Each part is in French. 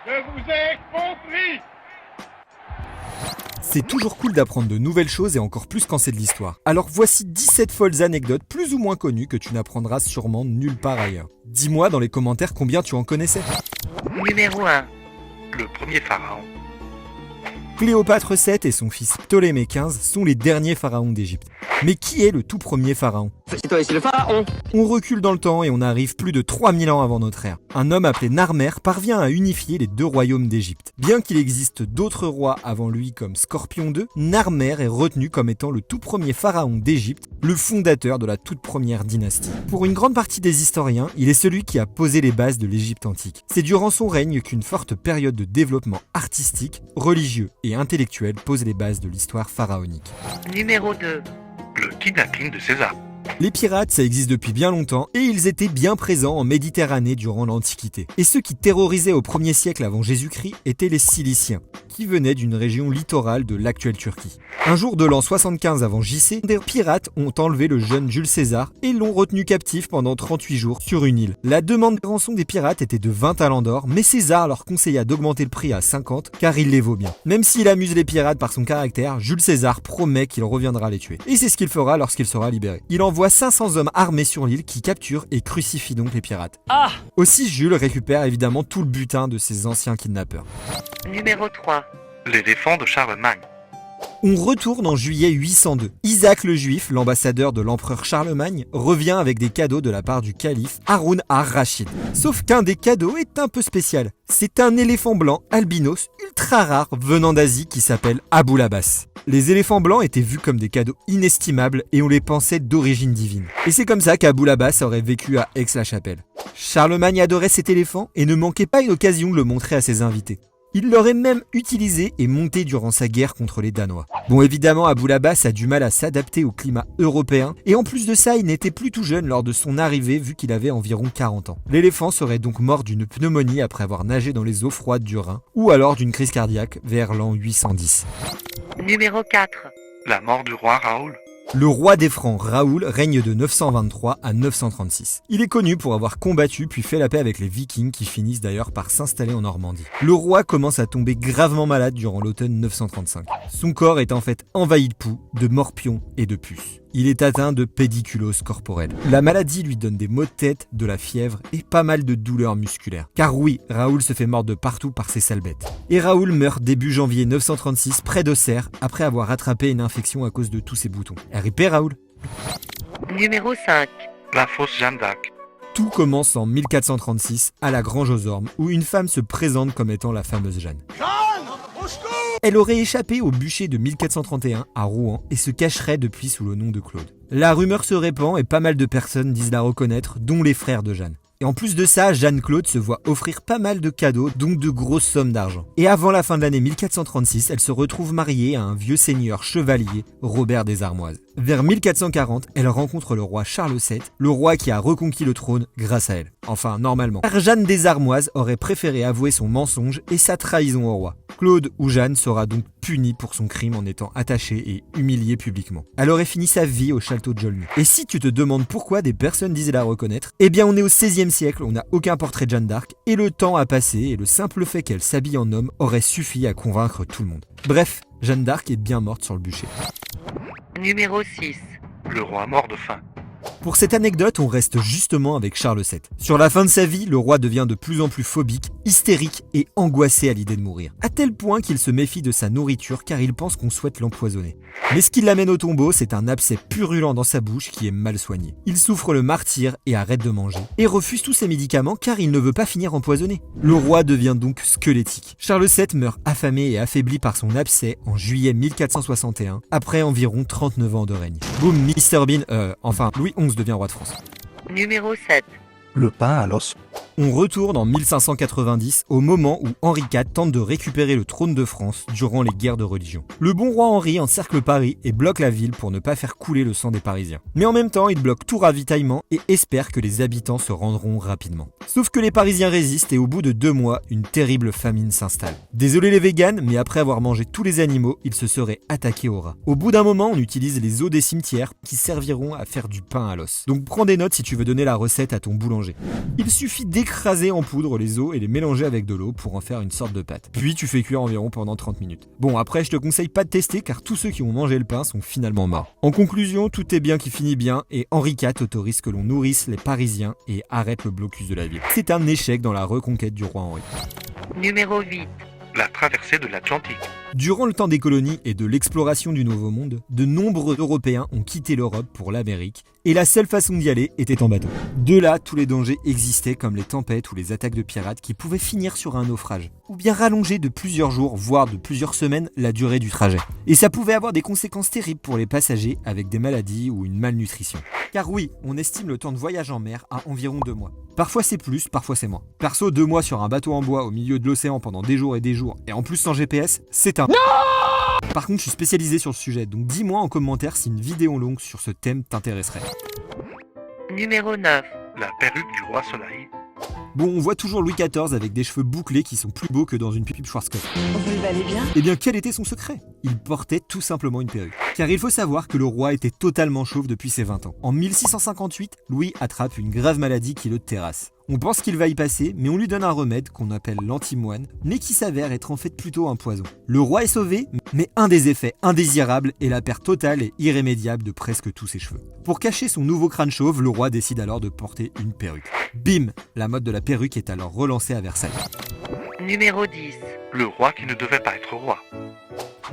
Je vous ai compris. C'est toujours cool d'apprendre de nouvelles choses et encore plus quand c'est de l'histoire. Alors voici 17 folles anecdotes plus ou moins connues que tu n'apprendras sûrement nulle part ailleurs. Dis-moi dans les commentaires combien tu en connaissais. Numéro 1. Le premier pharaon. Cléopâtre VII et son fils Ptolémée XV sont les derniers pharaons d'Égypte. Mais qui est le tout premier pharaon ? C'est toi ici le pharaon. On recule dans le temps et on arrive plus de 3000 ans avant notre ère. Un homme appelé Narmer parvient à unifier les deux royaumes d'Égypte. Bien qu'il existe d'autres rois avant lui comme Scorpion II, Narmer est retenu comme étant le tout premier pharaon d'Égypte, le fondateur de la toute première dynastie. Pour une grande partie des historiens, il est celui qui a posé les bases de l'Égypte antique. C'est durant son règne qu'une forte période de développement artistique, religieux et intellectuel pose les bases de l'histoire pharaonique. Numéro 2. Le kidnapping de César. Les pirates, ça existe depuis bien longtemps et ils étaient bien présents en Méditerranée durant l'Antiquité. Et ceux qui terrorisaient au 1er siècle avant Jésus-Christ étaient les Ciliciens, qui venaient d'une région littorale de l'actuelle Turquie. Un jour de l'an 75 avant JC, des pirates ont enlevé le jeune Jules César et l'ont retenu captif pendant 38 jours sur une île. La demande de rançon des pirates était de 20 talents d'or, mais César leur conseilla d'augmenter le prix à 50 car il les vaut bien. Même s'il amuse les pirates par son caractère, Jules César promet qu'il reviendra les tuer. Et c'est ce qu'il fera lorsqu'il sera libéré. Il envoie 500 hommes armés sur l'île qui capturent et crucifient donc les pirates. Aussi Jules récupère évidemment tout le butin de ses anciens kidnappeurs. Numéro 3. L'éléphant de Charlemagne. On retourne en juillet 802. Isaac le Juif, l'ambassadeur de l'empereur Charlemagne, revient avec des cadeaux de la part du calife Haroun ar-Rachid. Sauf qu'un des cadeaux est un peu spécial. C'est un éléphant blanc albinos ultra rare venant d'Asie qui s'appelle Abou Labas. Les éléphants blancs étaient vus comme des cadeaux inestimables et on les pensait d'origine divine. Et c'est comme ça qu'Abou Labas aurait vécu à Aix-la-Chapelle. Charlemagne adorait cet éléphant et ne manquait pas une occasion de le montrer à ses invités. Il l'aurait même utilisé et monté durant sa guerre contre les Danois. Bon, évidemment, Abou Labas a du mal à s'adapter au climat européen, et en plus de ça, il n'était plus tout jeune lors de son arrivée vu qu'il avait environ 40 ans. L'éléphant serait donc mort d'une pneumonie après avoir nagé dans les eaux froides du Rhin, ou alors d'une crise cardiaque vers l'an 810. Numéro 4. La mort du roi Raoul. Le roi des Francs, Raoul, règne de 923 à 936. Il est connu pour avoir combattu puis fait la paix avec les Vikings qui finissent d'ailleurs par s'installer en Normandie. Le roi commence à tomber gravement malade durant l'automne 935. Son corps est en fait envahi de poux, de morpions et de puces. Il est atteint de pédiculose corporelle. La maladie lui donne des maux de tête, de la fièvre et pas mal de douleurs musculaires. Car oui, Raoul se fait mordre de partout par ces sales bêtes. Et Raoul meurt début janvier 936 près d'Auxerre après avoir attrapé une infection à cause de tous ses boutons. RIP Raoul. Numéro 5. La fausse Jeanne d'Arc. Tout commence en 1436 à la Grange aux Ormes où une femme se présente comme étant la fameuse Jeanne. Elle aurait échappé au bûcher de 1431 à Rouen et se cacherait depuis sous le nom de Claude. La rumeur se répand et pas mal de personnes disent la reconnaître, dont les frères de Jeanne. Et en plus de ça, Jeanne-Claude se voit offrir pas mal de cadeaux, donc de grosses sommes d'argent. Et avant la fin de l'année 1436, elle se retrouve mariée à un vieux seigneur chevalier, Robert des Armoises. Vers 1440, elle rencontre le roi Charles VII, le roi qui a reconquis le trône grâce à elle. Enfin, normalement. Car Jeanne des Armoises aurait préféré avouer son mensonge et sa trahison au roi. Claude ou Jeanne sera donc punie pour son crime en étant attachée et humiliée publiquement. Elle aurait fini sa vie au château de Jolny. Et si tu te demandes pourquoi des personnes disaient la reconnaître, eh bien on est au XVIe siècle, on n'a aucun portrait de Jeanne d'Arc, et le temps a passé et le simple fait qu'elle s'habille en homme aurait suffi à convaincre tout le monde. Bref, Jeanne d'Arc est bien morte sur le bûcher. Numéro 6. Le roi mort de faim. Pour cette anecdote, on reste justement avec Charles VII. Sur la fin de sa vie, le roi devient de plus en plus phobique, hystérique et angoissé à l'idée de mourir. À tel point qu'il se méfie de sa nourriture car il pense qu'on souhaite l'empoisonner. Mais ce qui l'amène au tombeau, c'est un abcès purulent dans sa bouche qui est mal soigné. Il souffre le martyre et arrête de manger. Et refuse tous ses médicaments car il ne veut pas finir empoisonné. Le roi devient donc squelettique. Charles VII meurt affamé et affaibli par son abcès en juillet 1461, après environ 39 ans de règne. Boum, Mr Bean, Louis XI devient roi de France. Numéro 7. Le pain à l'os. On retourne en 1590 au moment où Henri IV tente de récupérer le trône de France durant les guerres de religion. Le bon roi Henri encercle Paris et bloque la ville pour ne pas faire couler le sang des Parisiens. Mais en même temps, il bloque tout ravitaillement et espère que les habitants se rendront rapidement. Sauf que les Parisiens résistent et au bout de 2 mois, une terrible famine s'installe. Désolé les véganes, mais après avoir mangé tous les animaux, ils se seraient attaqués aux rats. Au bout d'un moment, on utilise les os des cimetières qui serviront à faire du pain à l'os. Donc prends des notes si tu veux donner la recette à ton boulanger. Il suffit suffit d'écraser en poudre les os et les mélanger avec de l'eau pour en faire une sorte de pâte. Puis tu fais cuire environ pendant 30 minutes. Bon, après, je te conseille pas de tester car tous ceux qui ont mangé le pain sont finalement morts. En conclusion, tout est bien qui finit bien et Henri IV autorise que l'on nourrisse les Parisiens et arrête le blocus de la ville. C'est un échec dans la reconquête du roi Henri. Numéro 8. La traversée de l'Atlantique. Durant le temps des colonies et de l'exploration du Nouveau Monde, de nombreux Européens ont quitté l'Europe pour l'Amérique et la seule façon d'y aller était en bateau. De là, tous les dangers existaient comme les tempêtes ou les attaques de pirates qui pouvaient finir sur un naufrage ou bien rallonger de plusieurs jours, voire de plusieurs semaines, la durée du trajet. Et ça pouvait avoir des conséquences terribles pour les passagers avec des maladies ou une malnutrition. Car oui, on estime le temps de voyage en mer à environ 2 mois. Parfois c'est plus, parfois c'est moins. Perso, 2 mois sur un bateau en bois au milieu de l'océan pendant des jours et en plus sans GPS, c'est un... Non. Par contre, je suis spécialisé sur le sujet, donc dis-moi en commentaire si une vidéo longue sur ce thème t'intéresserait. Numéro 9. La perruque du roi Soleil. Bon, on voit toujours Louis XIV avec des cheveux bouclés qui sont plus beaux que dans une pub Schwarzkopf. Vous allez bien ? Eh bien, quel était son secret ? Il portait tout simplement une perruque. Car il faut savoir que le roi était totalement chauve depuis ses 20 ans. En 1658, Louis attrape une grave maladie qui le terrasse. On pense qu'il va y passer, mais on lui donne un remède qu'on appelle l'antimoine, mais qui s'avère être en fait plutôt un poison. Le roi est sauvé, mais un des effets indésirables est la perte totale et irrémédiable de presque tous ses cheveux. Pour cacher son nouveau crâne chauve, le roi décide alors de porter une perruque. Bim ! La mode de la perruque est alors relancée à Versailles. Numéro 10. Le roi qui ne devait pas être roi.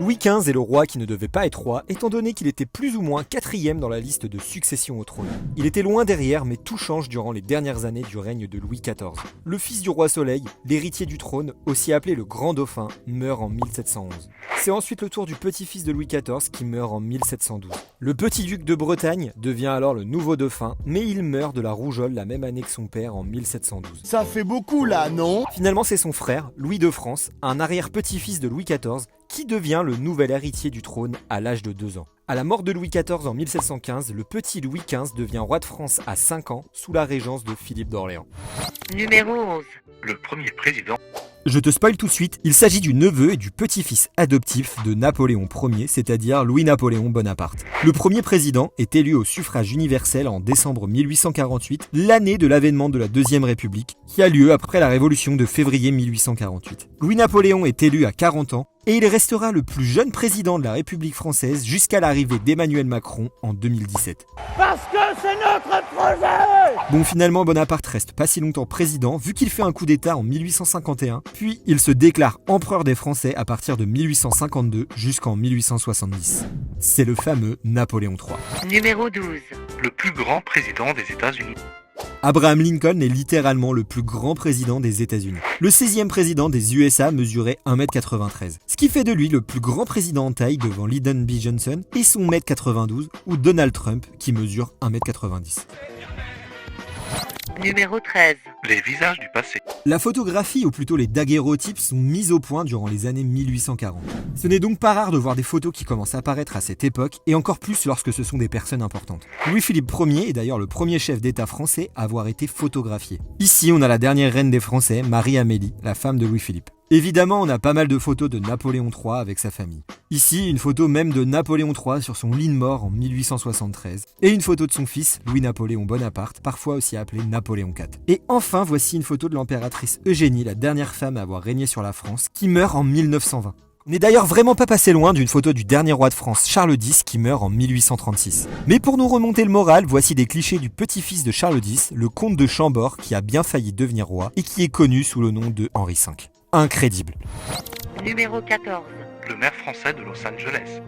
Louis XV est le roi qui ne devait pas être roi, étant donné qu'il était plus ou moins 4e dans la liste de succession au trône. Il était loin derrière, mais tout change durant les dernières années du règne de Louis XIV. Le fils du roi Soleil, l'héritier du trône, aussi appelé le Grand Dauphin, meurt en 1711. C'est ensuite le tour du petit-fils de Louis XIV qui meurt en 1712. Le petit duc de Bretagne devient alors le nouveau dauphin, mais il meurt de la rougeole la même année que son père en 1712. Ça fait beaucoup là, non? Finalement, c'est son frère, Louis de France, un arrière-petit-fils de Louis XIV, qui devient le nouvel héritier du trône à l'âge de 2 ans. À la mort de Louis XIV en 1715, le petit Louis XV devient roi de France à 5 ans, sous la régence de Philippe d'Orléans. Numéro 11. Le premier président. Je te spoil tout de suite, il s'agit du neveu et du petit-fils adoptif de Napoléon Ier, c'est-à-dire Louis-Napoléon Bonaparte. Le premier président est élu au suffrage universel en décembre 1848, l'année de l'avènement de la Deuxième République, qui a lieu après la Révolution de février 1848. Louis-Napoléon est élu à 40 ans, et il restera le plus jeune président de la République française jusqu'à l'arrivée d'Emmanuel Macron en 2017. Parce que c'est notre projet! Bon, finalement, Bonaparte reste pas si longtemps président, vu qu'il fait un coup d'état en 1851, puis il se déclare empereur des Français à partir de 1852 jusqu'en 1870. C'est le fameux Napoléon III. Numéro 12. Le plus grand président des États-Unis. Abraham Lincoln est littéralement le plus grand président des États-Unis. Le 16e président des USA mesurait 1m93, ce qui fait de lui le plus grand président en taille devant Lyndon B. Johnson et son 1m92, ou Donald Trump qui mesure 1m90. Numéro 13. Les visages du passé. La photographie, ou plutôt les daguerreotypes, sont mises au point durant les années 1840. Ce n'est donc pas rare de voir des photos qui commencent à apparaître à cette époque, et encore plus lorsque ce sont des personnes importantes. Louis-Philippe Ier est d'ailleurs le premier chef d'État français à avoir été photographié. Ici, on a la dernière reine des Français, Marie-Amélie, la femme de Louis-Philippe. Évidemment, on a pas mal de photos de Napoléon III avec sa famille. Ici, une photo même de Napoléon III sur son lit de mort en 1873. Et une photo de son fils, Louis-Napoléon Bonaparte, parfois aussi appelé Napoléon IV. Et enfin, voici une photo de l'impératrice Eugénie, la dernière femme à avoir régné sur la France, qui meurt en 1920. On n'est d'ailleurs vraiment pas passé loin d'une photo du dernier roi de France, Charles X, qui meurt en 1836. Mais pour nous remonter le moral, voici des clichés du petit-fils de Charles X, le comte de Chambord, qui a bien failli devenir roi et qui est connu sous le nom de Henri V. Incrédible. Numéro 14. Le maire français de Los Angeles.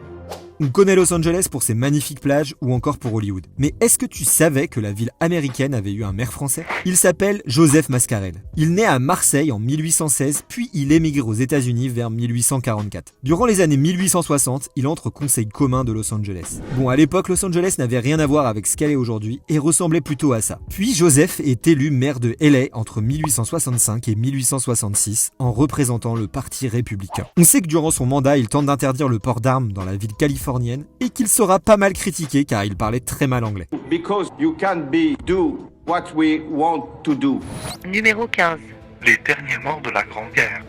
On connaît Los Angeles pour ses magnifiques plages ou encore pour Hollywood. Mais est-ce que tu savais que la ville américaine avait eu un maire français ? Il s'appelle Joseph Mascarell. Il naît à Marseille en 1816, puis il émigre aux États-Unis vers 1844. Durant les années 1860, il entre au conseil commun de Los Angeles. Bon, à l'époque, Los Angeles n'avait rien à voir avec ce qu'elle est aujourd'hui et ressemblait plutôt à ça. Puis Joseph est élu maire de LA entre 1865 et 1866 en représentant le parti républicain. On sait que durant son mandat, il tente d'interdire le port d'armes dans la ville californienne et qu'il sera pas mal critiqué car il parlait très mal anglais. Because you can't do what we want to do. Numéro 15. Les derniers morts de la Grande Guerre.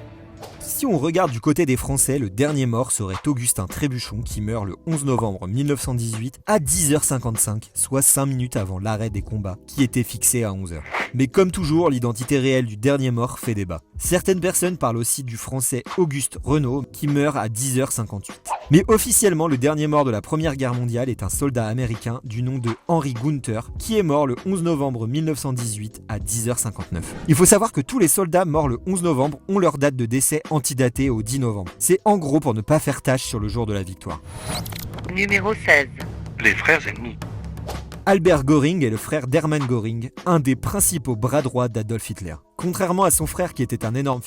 Si on regarde du côté des Français, le dernier mort serait Augustin Trébuchon qui meurt le 11 novembre 1918 à 10h55, soit 5 minutes avant l'arrêt des combats qui était fixé à 11h. Mais comme toujours, l'identité réelle du dernier mort fait débat. Certaines personnes parlent aussi du Français Auguste Renault qui meurt à 10h58. Mais officiellement, le dernier mort de la Première Guerre mondiale est un soldat américain du nom de Henry Gunther qui est mort le 11 novembre 1918 à 10h59. Il faut savoir que tous les soldats morts le 11 novembre ont leur date de décès antidatée au 10 novembre. C'est en gros pour ne pas faire tâche sur le jour de la victoire. Numéro 16. Les frères ennemis. Albert Göring est le frère d'Hermann Göring, un des principaux bras droits d'Adolf Hitler. Contrairement à son frère qui était un énorme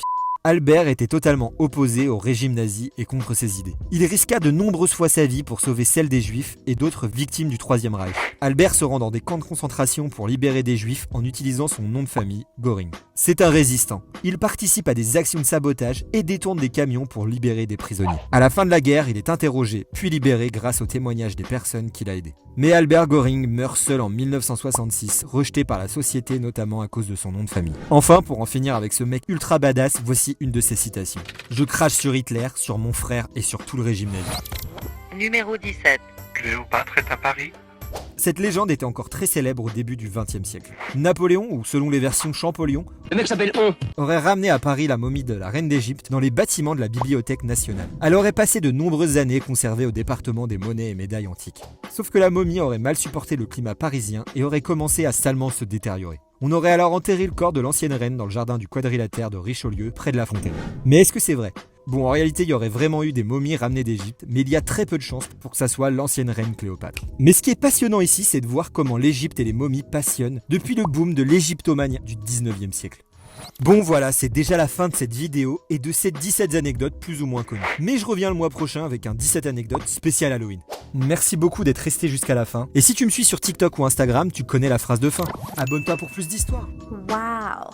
Albert était totalement opposé au régime nazi et contre ses idées. Il risqua de nombreuses fois sa vie pour sauver celle des Juifs et d'autres victimes du Troisième Reich. Albert se rend dans des camps de concentration pour libérer des Juifs en utilisant son nom de famille, Göring. C'est un résistant. Il participe à des actions de sabotage et détourne des camions pour libérer des prisonniers. À la fin de la guerre, il est interrogé, puis libéré grâce aux témoignages des personnes qu'il a aidées. Mais Albert Göring meurt seul en 1966, rejeté par la société notamment à cause de son nom de famille. Enfin, pour en finir avec ce mec ultra badass, voici une de ses citations. « Je crache sur Hitler, sur mon frère et sur tout le régime nazi. » Numéro 17. Cléopâtre est à Paris. Cette légende était encore très célèbre au début du XXe siècle. Napoléon, ou selon les versions Champollion, Le mec s'appelle On. aurait ramené à Paris la momie de la reine d'Égypte dans les bâtiments de la Bibliothèque nationale. Elle aurait passé de nombreuses années conservée au département des monnaies et médailles antiques. Sauf que la momie aurait mal supporté le climat parisien et aurait commencé à salement se détériorer. On aurait alors enterré le corps de l'ancienne reine dans le jardin du Quadrilatère de Richelieu, près de la Fontaine. Mais est-ce que c'est vrai ? Bon, en réalité, il y aurait vraiment eu des momies ramenées d'Égypte, mais il y a très peu de chances pour que ça soit l'ancienne reine Cléopâtre. Mais ce qui est passionnant ici, c'est de voir comment l'Égypte et les momies passionnent depuis le boom de l'égyptomanie du 19e siècle. Bon voilà, c'est déjà la fin de cette vidéo et de ces 17 anecdotes plus ou moins connues. Mais je reviens le mois prochain avec un 17 anecdotes spécial Halloween. Merci beaucoup d'être resté jusqu'à la fin. Et si tu me suis sur TikTok ou Instagram, tu connais la phrase de fin. Abonne-toi pour plus d'histoires. Wow.